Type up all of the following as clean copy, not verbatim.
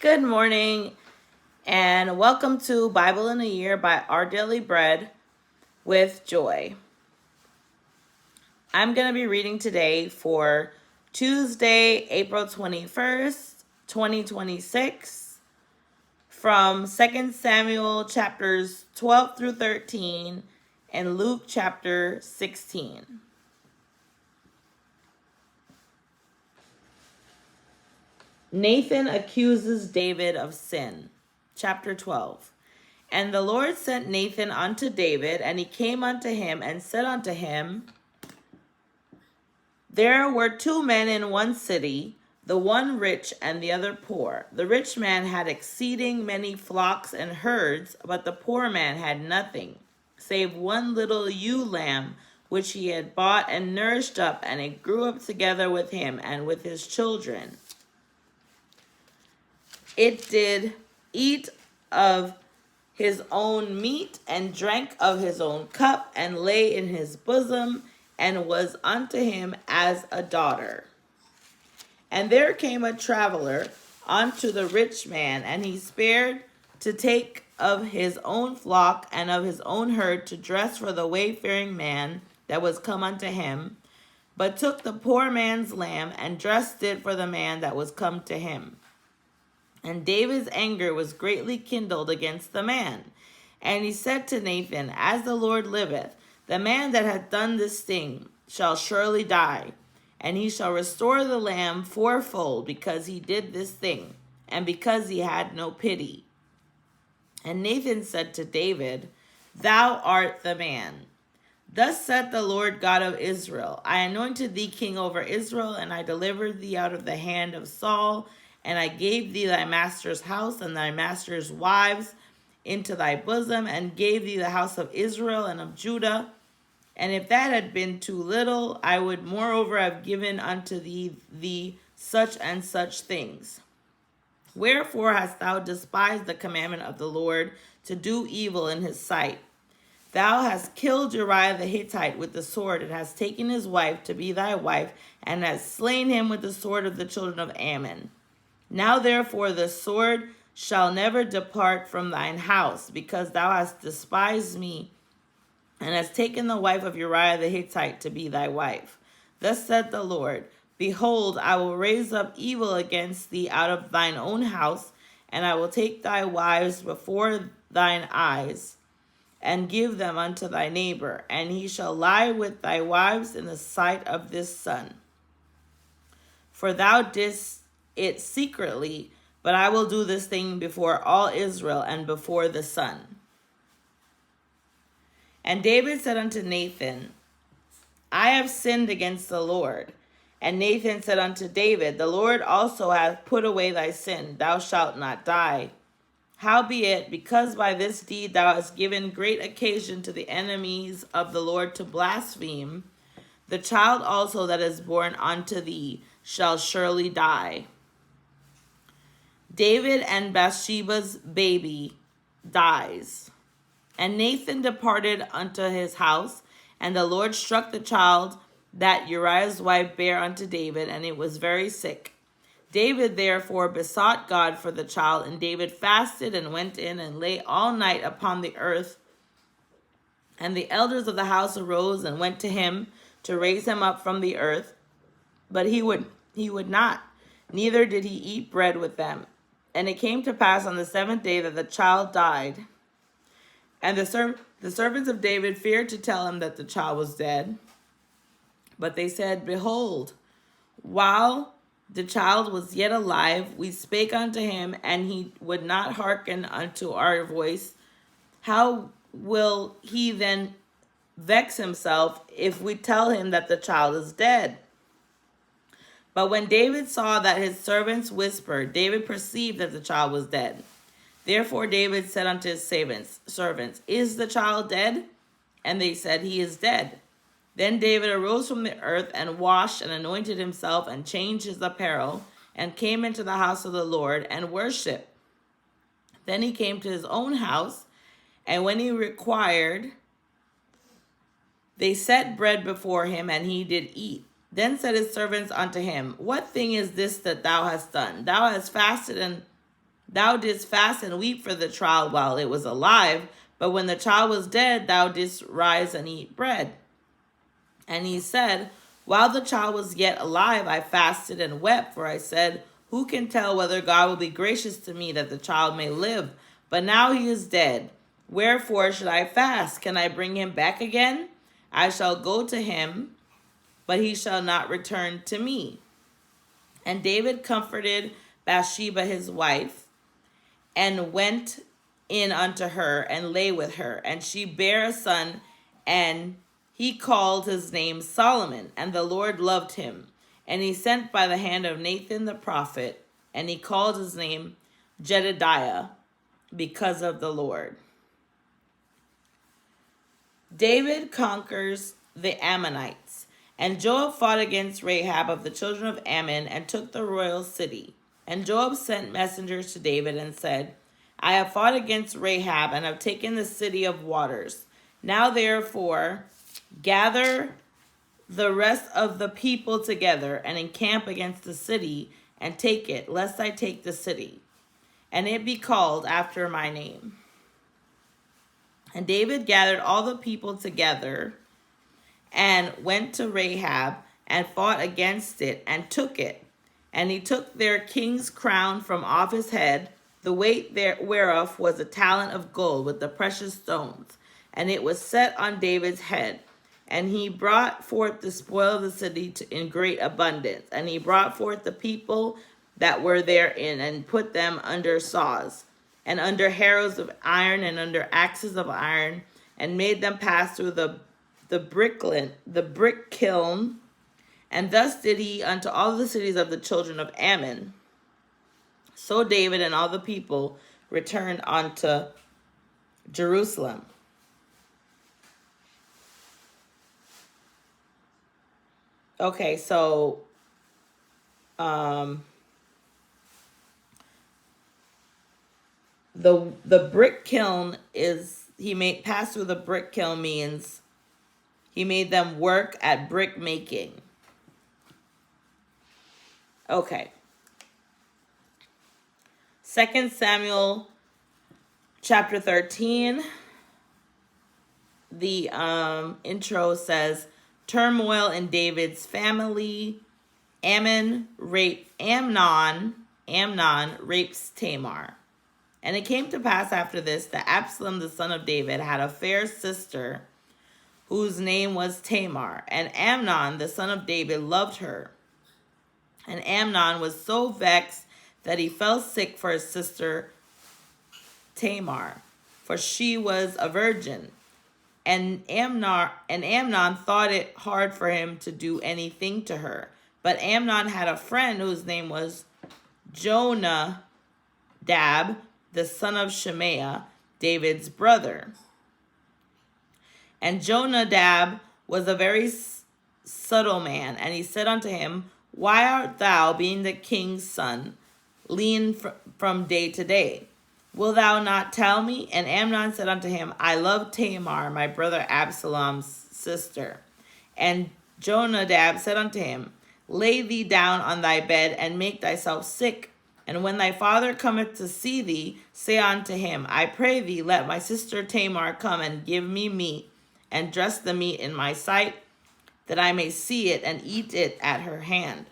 Good morning, and welcome to Bible in a Year by Our Daily Bread with Joy. I'm going to be reading today for Tuesday, April 21st, 2026, from 2 Samuel chapters 12 through 13 and Luke chapter 16. Nathan accuses David of sin. Chapter 12. And the Lord sent Nathan unto David, and he came unto him and said unto him, There were two men in one city, the one rich and the other poor. The rich man had exceeding many flocks and herds, but the poor man had nothing, save one little ewe lamb, which he had bought and nourished up, and it grew up together with him and with his children. It did eat of his own meat, and drank of his own cup, and lay in his bosom, and was unto him as a daughter. And there came a traveler unto the rich man, and he spared to take of his own flock and of his own herd to dress for the wayfaring man that was come unto him, but took the poor man's lamb, and dressed it for the man that was come to him. And David's anger was greatly kindled against the man. And he said to Nathan, As the Lord liveth, the man that hath done this thing shall surely die, and he shall restore the lamb fourfold, because he did this thing, and because he had no pity. And Nathan said to David, Thou art the man. Thus saith the Lord God of Israel, I anointed thee king over Israel, and I delivered thee out of the hand of Saul, and I gave thee thy master's house and thy master's wives into thy bosom, and gave thee the house of Israel and of Judah. And if that had been too little, I would moreover have given unto thee such and such things. Wherefore hast thou despised the commandment of the Lord, to do evil in his sight? Thou hast killed Uriah the Hittite with the sword, and hast taken his wife to be thy wife, and hast slain him with the sword of the children of Ammon. Now therefore the sword shall never depart from thine house, because thou hast despised me, and hast taken the wife of Uriah the Hittite to be thy wife. Thus said the Lord, Behold, I will raise up evil against thee out of thine own house, and I will take thy wives before thine eyes, and give them unto thy neighbor, and he shall lie with thy wives in the sight of this sun. For thou didst it secretly, but I will do this thing before all Israel and before the sun. And David said unto Nathan, I have sinned against the Lord. And Nathan said unto David, The Lord also hath put away thy sin, thou shalt not die. Howbeit, because by this deed thou hast given great occasion to the enemies of the Lord to blaspheme, the child also that is born unto thee shall surely die. David and Bathsheba's baby dies. And Nathan departed unto his house, and the Lord struck the child that Uriah's wife bare unto David, and it was very sick. David therefore besought God for the child, and David fasted and went in and lay all night upon the earth. And the elders of the house arose and went to him to raise him up from the earth, but he would not, neither did he eat bread with them. And it came to pass on the seventh day that the child died. And the servants of David feared to tell him that the child was dead. But they said, Behold, while the child was yet alive, we spake unto him, and he would not hearken unto our voice. How will he then vex himself if we tell him that the child is dead? But when David saw that his servants whispered, David perceived that the child was dead. Therefore David said unto his servants, Is the child dead? And they said, He is dead. Then David arose from the earth, and washed, and anointed himself, and changed his apparel, and came into the house of the Lord, and worshipped. Then he came to his own house, and when he required, they set bread before him, and he did eat. Then said his servants unto him, What thing is this that thou hast done? Thou hast fasted and Thou didst fast and weep for the child while it was alive, but when the child was dead, thou didst rise and eat bread. And he said, While the child was yet alive, I fasted and wept, for I said, Who can tell whether God will be gracious to me that the child may live? But now he is dead. Wherefore should I fast? Can I bring him back again? I shall go to him, but he shall not return to me. And David comforted Bathsheba his wife, and went in unto her, and lay with her. And she bare a son, and he called his name Solomon. And the Lord loved him. And he sent by the hand of Nathan the prophet, and he called his name Jedediah, because of the Lord. David conquers the Ammonites. And Joab fought against Rahab of the children of Ammon, and took the royal city. And Joab sent messengers to David and said, I have fought against Rahab, and have taken the city of waters. Now therefore gather the rest of the people together, and encamp against the city, and take it, lest I take the city, and it be called after my name. And David gathered all the people together, and went to Rahab, and fought against it, and took it. And he took their king's crown from off his head, the weight whereof was a talent of gold with the precious stones. And it was set on David's head. And he brought forth the spoil of the city in great abundance. And he brought forth the people that were therein, and put them under saws, and under harrows of iron, and under axes of iron, and made them pass through the brick kiln. And thus did he unto all the cities of the children of Ammon. So David and all the people returned unto Jerusalem. Okay, so the brick kiln is, he made pass through the brick kiln means he made them work at brick making. Okay. 2 Samuel chapter 13. The intro says, turmoil in David's family. Amnon rapes Tamar. And it came to pass after this that Absalom the son of David had a fair sister whose name was Tamar. And Amnon the son of David loved her. And Amnon was so vexed that he fell sick for his sister Tamar, for she was a virgin. And Amnon thought it hard for him to do anything to her. But Amnon had a friend whose name was Jonadab, the son of Shemaiah, David's brother. And Jonadab was a very subtle man, and he said unto him, Why art thou, being the king's son, lean from day to day? Wilt thou not tell me? And Amnon said unto him, I love Tamar, my brother Absalom's sister. And Jonadab said unto him, Lay thee down on thy bed, and make thyself sick. And when thy father cometh to see thee, say unto him, I pray thee, let my sister Tamar come and give me meat, and dress the meat in my sight, that I may see it and eat it at her hand.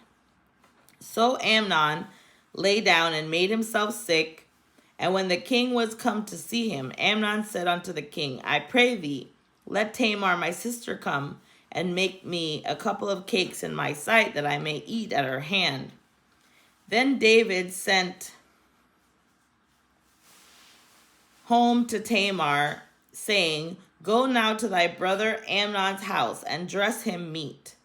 So Amnon lay down and made himself sick. And when the king was come to see him, Amnon said unto the king, I pray thee, let Tamar my sister come, and make me a couple of cakes in my sight, that I may eat at her hand. Then David sent home to Tamar, saying, Go now to thy brother Amnon's house, and dress him meat.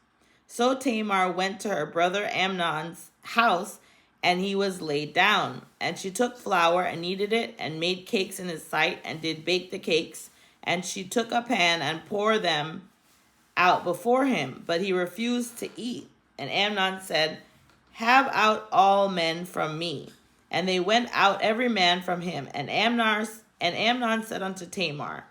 So Tamar went to her brother Amnon's house, and he was laid down. And she took flour, and kneaded it, and made cakes in his sight, and did bake the cakes. And she took a pan, and poured them out before him, but he refused to eat. And Amnon said, Have out all men from me. And they went out every man from him. And Amnon said unto Tamar,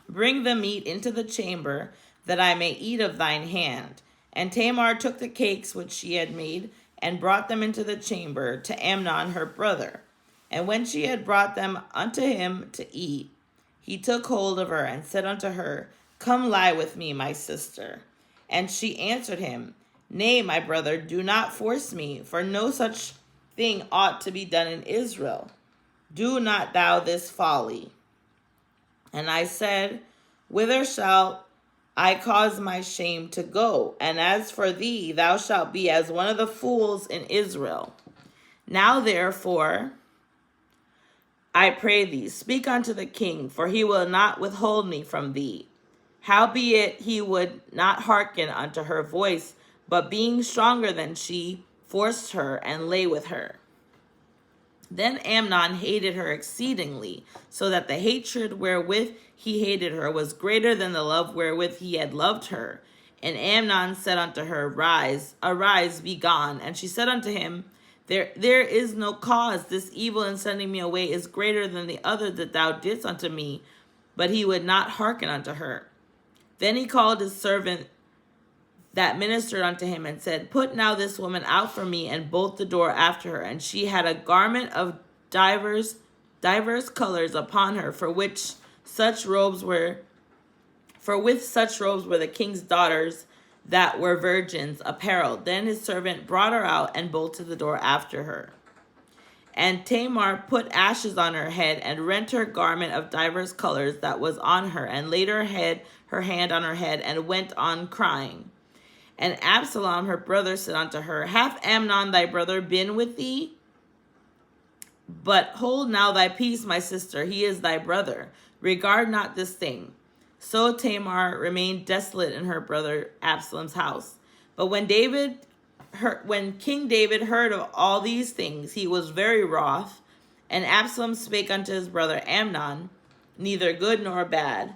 Bring the meat into the chamber, that I may eat of thine hand. And Tamar took the cakes which she had made, and brought them into the chamber to Amnon her brother. And when she had brought them unto him to eat, he took hold of her and said unto her, Come lie with me, my sister. And she answered him, Nay, my brother, do not force me, for no such thing ought to be done in Israel. Do not thou this folly. And I said, Whither shall I cause my shame to go? And as for thee, thou shalt be as one of the fools in Israel. Now therefore, I pray thee, speak unto the king, for he will not withhold me from thee. Howbeit he would not hearken unto her voice, but being stronger than she, forced her and lay with her. Then Amnon hated her exceedingly, so that the hatred wherewith he hated her was greater than the love wherewith he had loved her. And Amnon said unto her, arise, be gone. And she said unto him, there is no cause. This evil in sending me away is greater than the other that thou didst unto me. But he would not hearken unto her. Then he called his servant that ministered unto him and said, Put now this woman out from me, and bolt the door after her. And she had a garment of divers colors upon her, for with such robes were the king's daughters that were virgins apparelled. Then his servant brought her out and bolted the door after her. And Tamar put ashes on her head, and rent her garment of divers colors that was on her, and laid her hand on her head, and went on crying. And Absalom her brother said unto her, Hath Amnon thy brother been with thee? But hold now thy peace, my sister, he is thy brother. Regard not this thing. So Tamar remained desolate in her brother Absalom's house. But when King David heard of all these things, he was very wroth. And Absalom spake unto his brother Amnon, neither good nor bad.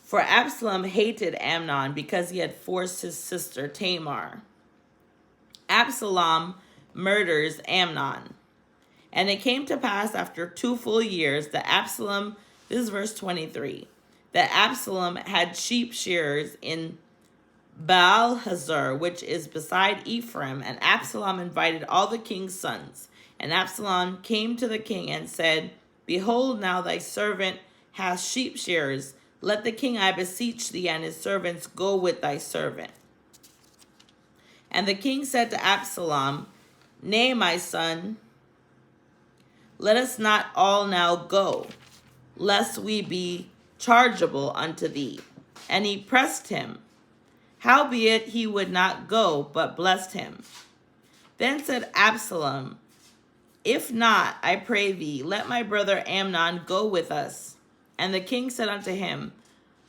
For Absalom hated Amnon because he had forced his sister Tamar. Absalom murders Amnon. And it came to pass after 2 full years that Absalom, this is verse 23, that Absalom had sheep shearers in Baal-hazor, which is beside Ephraim, and Absalom invited all the king's sons. And Absalom came to the king and said, Behold, now thy servant hath sheep shearers. Let the king, I beseech thee, and his servants go with thy servant. And the king said to Absalom, Nay, my son, let us not all now go, lest we be chargeable unto thee. And he pressed him. Howbeit he would not go, but blessed him. Then said Absalom, If not, I pray thee, let my brother Amnon go with us. And the king said unto him,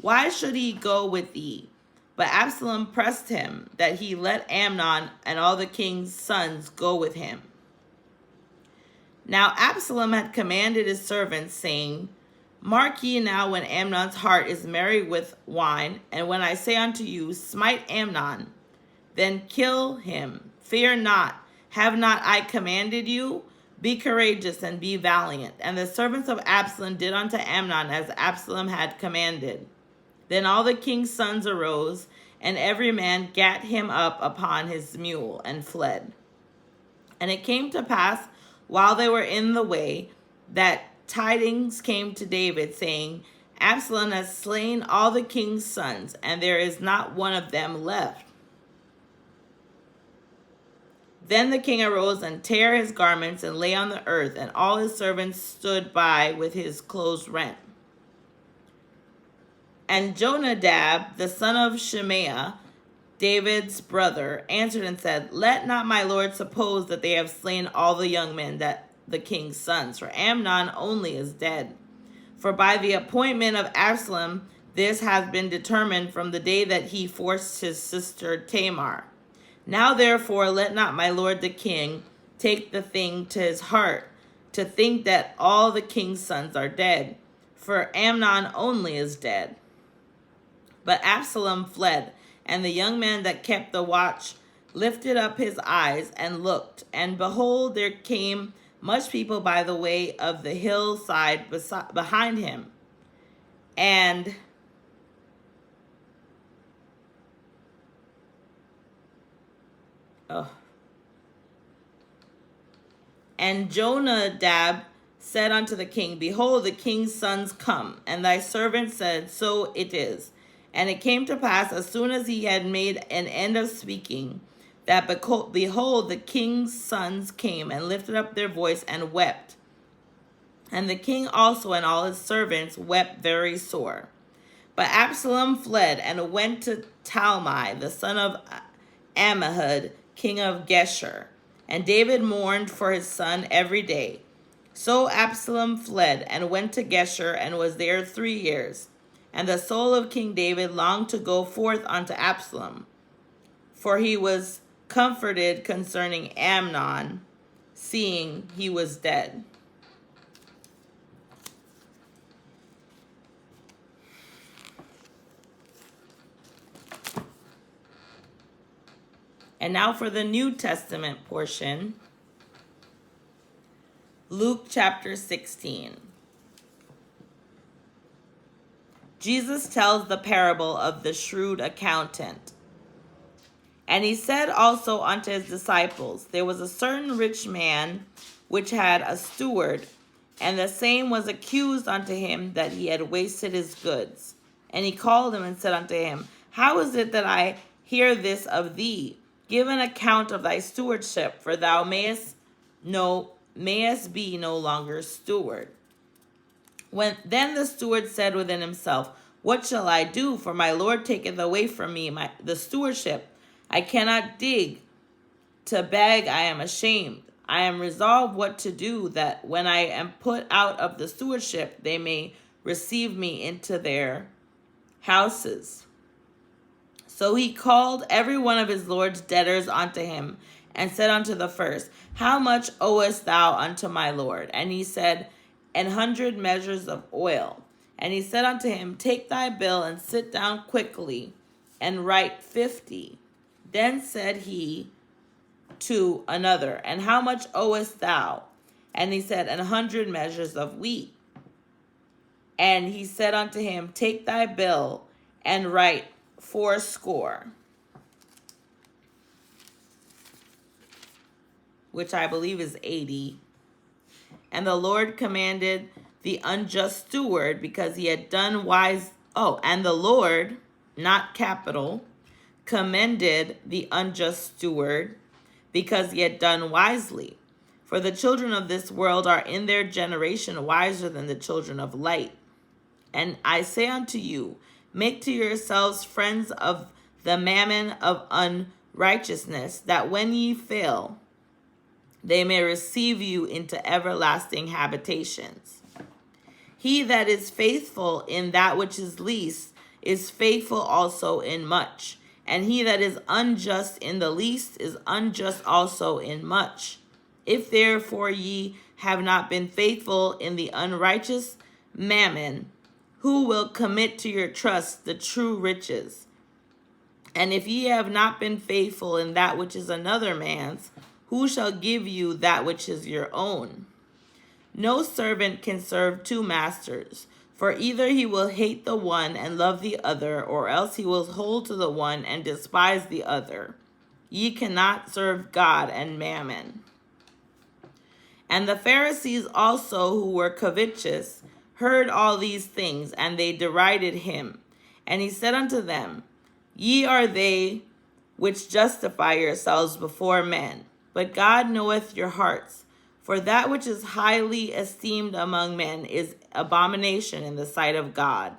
Why should he go with thee? But Absalom pressed him, that he let Amnon and all the king's sons go with him. Now Absalom had commanded his servants, saying, Mark ye now when Amnon's heart is merry with wine, and when I say unto you, Smite Amnon, then kill him. Fear not, have not I commanded you? Be courageous and be valiant. And the servants of Absalom did unto Amnon as Absalom had commanded. Then all the king's sons arose, and every man gat him up upon his mule, and fled. And it came to pass, while they were in the way, that tidings came to David, saying, Absalom has slain all the king's sons, and there is not one of them left. Then the king arose and tare his garments and lay on the earth, and all his servants stood by with his clothes rent. And Jonadab, the son of Shemaiah, David's brother, answered and said, Let not my lord suppose that they have slain all the young men, that the king's sons, for Amnon only is dead. For by the appointment of Absalom, this hath been determined from the day that he forced his sister Tamar. Now therefore let not my lord the king take the thing to his heart, to think that all the king's sons are dead, for Amnon only is dead. But Absalom fled, and the young man that kept the watch lifted up his eyes and looked, and behold, there came much people by the way of the hillside behind him. And And Jonadab said unto the king, Behold, the king's sons come. And thy servant said, So it is. And it came to pass, as soon as he had made an end of speaking, that behold, the king's sons came and lifted up their voice and wept. And the king also and all his servants wept very sore. But Absalom fled and went to Talmai, the son of Ammihud, king of Geshur. And David mourned for his son every day. So Absalom fled and went to Geshur and was there 3 years. And the soul of King David longed to go forth unto Absalom, for he was comforted concerning Amnon, seeing he was dead. And now for the New Testament portion, Luke chapter 16. Jesus tells the parable of the shrewd accountant. And he said also unto his disciples, There was a certain rich man which had a steward, and the same was accused unto him that he had wasted his goods. And he called him and said unto him, How is it that I hear this of thee? Give an account of thy stewardship, for thou mayest be no longer steward. Then the steward said within himself, What shall I do? For my Lord taketh away from me the stewardship. I cannot dig. To beg I am ashamed. I am resolved what to do, that when I am put out of the stewardship, they may receive me into their houses. So he called every one of his Lord's debtors unto him, and said unto the first, How much owest thou unto my Lord? And he said, 100 measures of oil. And he said unto him, Take thy bill, and sit down quickly, and write 50. Then said he to another, And how much owest thou? And he said, 100 measures of wheat. And he said unto him, Take thy bill, and write 80, which I believe is 80. And the Lord commanded the unjust steward, because he had done and the Lord, not capital, commended the unjust steward, because he had done wisely. For the children of this world are in their generation wiser than the children of light. And I say unto you, make to yourselves friends of the mammon of unrighteousness, that when ye fail, they may receive you into everlasting habitations. He that is faithful in that which is least is faithful also in much. And he that is unjust in the least is unjust also in much. If therefore ye have not been faithful in the unrighteous mammon, who will commit to your trust the true riches? And if ye have not been faithful in that which is another man's, who shall give you that which is your own? No servant can serve 2 masters, for either he will hate the one and love the other, or else he will hold to the one and despise the other. Ye cannot serve God and mammon. And the Pharisees also, who were covetous, heard all these things, and they derided him. And he said unto them, Ye are they which justify yourselves before men, but God knoweth your hearts. For that which is highly esteemed among men is abomination in the sight of God.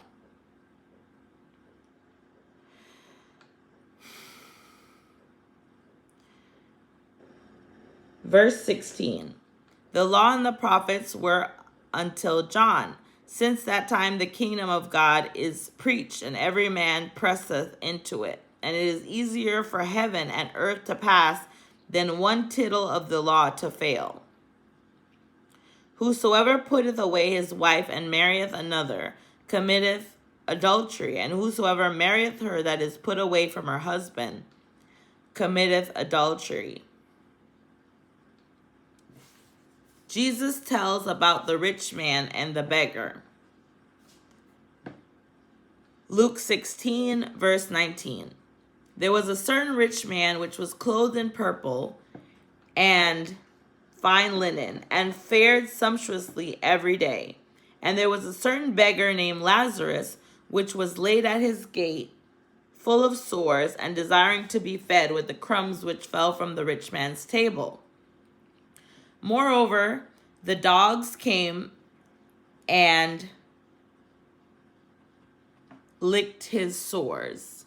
Verse 16. The law and the prophets were until John. Since that time the kingdom of God is preached, and every man presseth into it. And it is easier for heaven and earth to pass than one tittle of the law to fail. Whosoever putteth away his wife and marrieth another committeth adultery, and whosoever marrieth her that is put away from her husband committeth adultery. Jesus tells about the rich man and the beggar. Luke 16, verse 19. There was a certain rich man which was clothed in purple and fine linen, and fared sumptuously every day. And there was a certain beggar named Lazarus, which was laid at his gate, full of sores, and desiring to be fed with the crumbs which fell from the rich man's table. Moreover, the dogs came and licked his sores.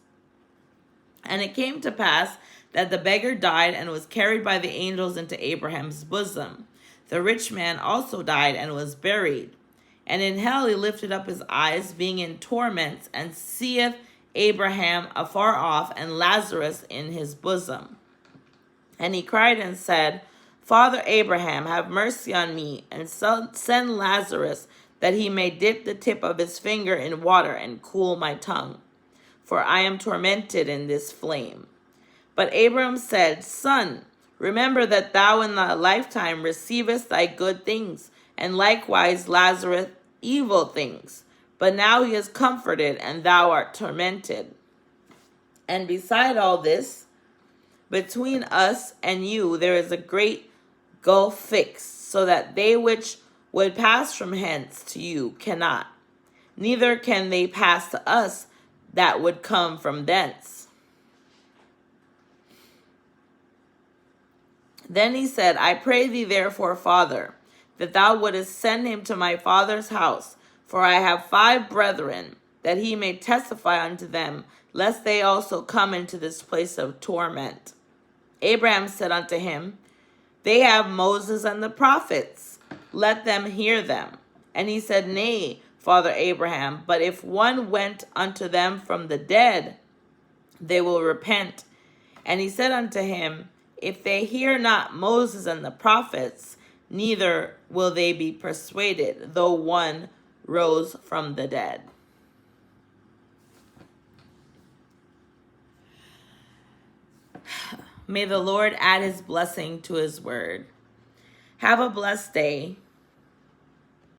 And it came to pass that the beggar died and was carried by the angels into Abraham's bosom. The rich man also died and was buried. And in hell he lifted up his eyes, being in torments, and seeth Abraham afar off, and Lazarus in his bosom. And he cried and said, Father Abraham, have mercy on me, and send Lazarus, that he may dip the tip of his finger in water and cool my tongue, for I am tormented in this flame. But Abraham said, Son, remember that thou in thy lifetime receivest thy good things, and likewise Lazarus evil things. But now he is comforted, and thou art tormented. And beside all this, between us and you there is a great gulf fixed, so that they which would pass from hence to you cannot, neither can they pass to us that would come from thence. Then he said, I pray thee therefore, Father, that thou wouldest send him to my father's house, for I have 5 brethren, that he may testify unto them, lest they also come into this place of torment. Abraham said unto him, They have Moses and the prophets, let them hear them. And he said, Nay, Father Abraham, but if one went unto them from the dead, they will repent. And he said unto him, If they hear not Moses and the prophets, neither will they be persuaded, though one rose from the dead. May the Lord add his blessing to his word. Have a blessed day.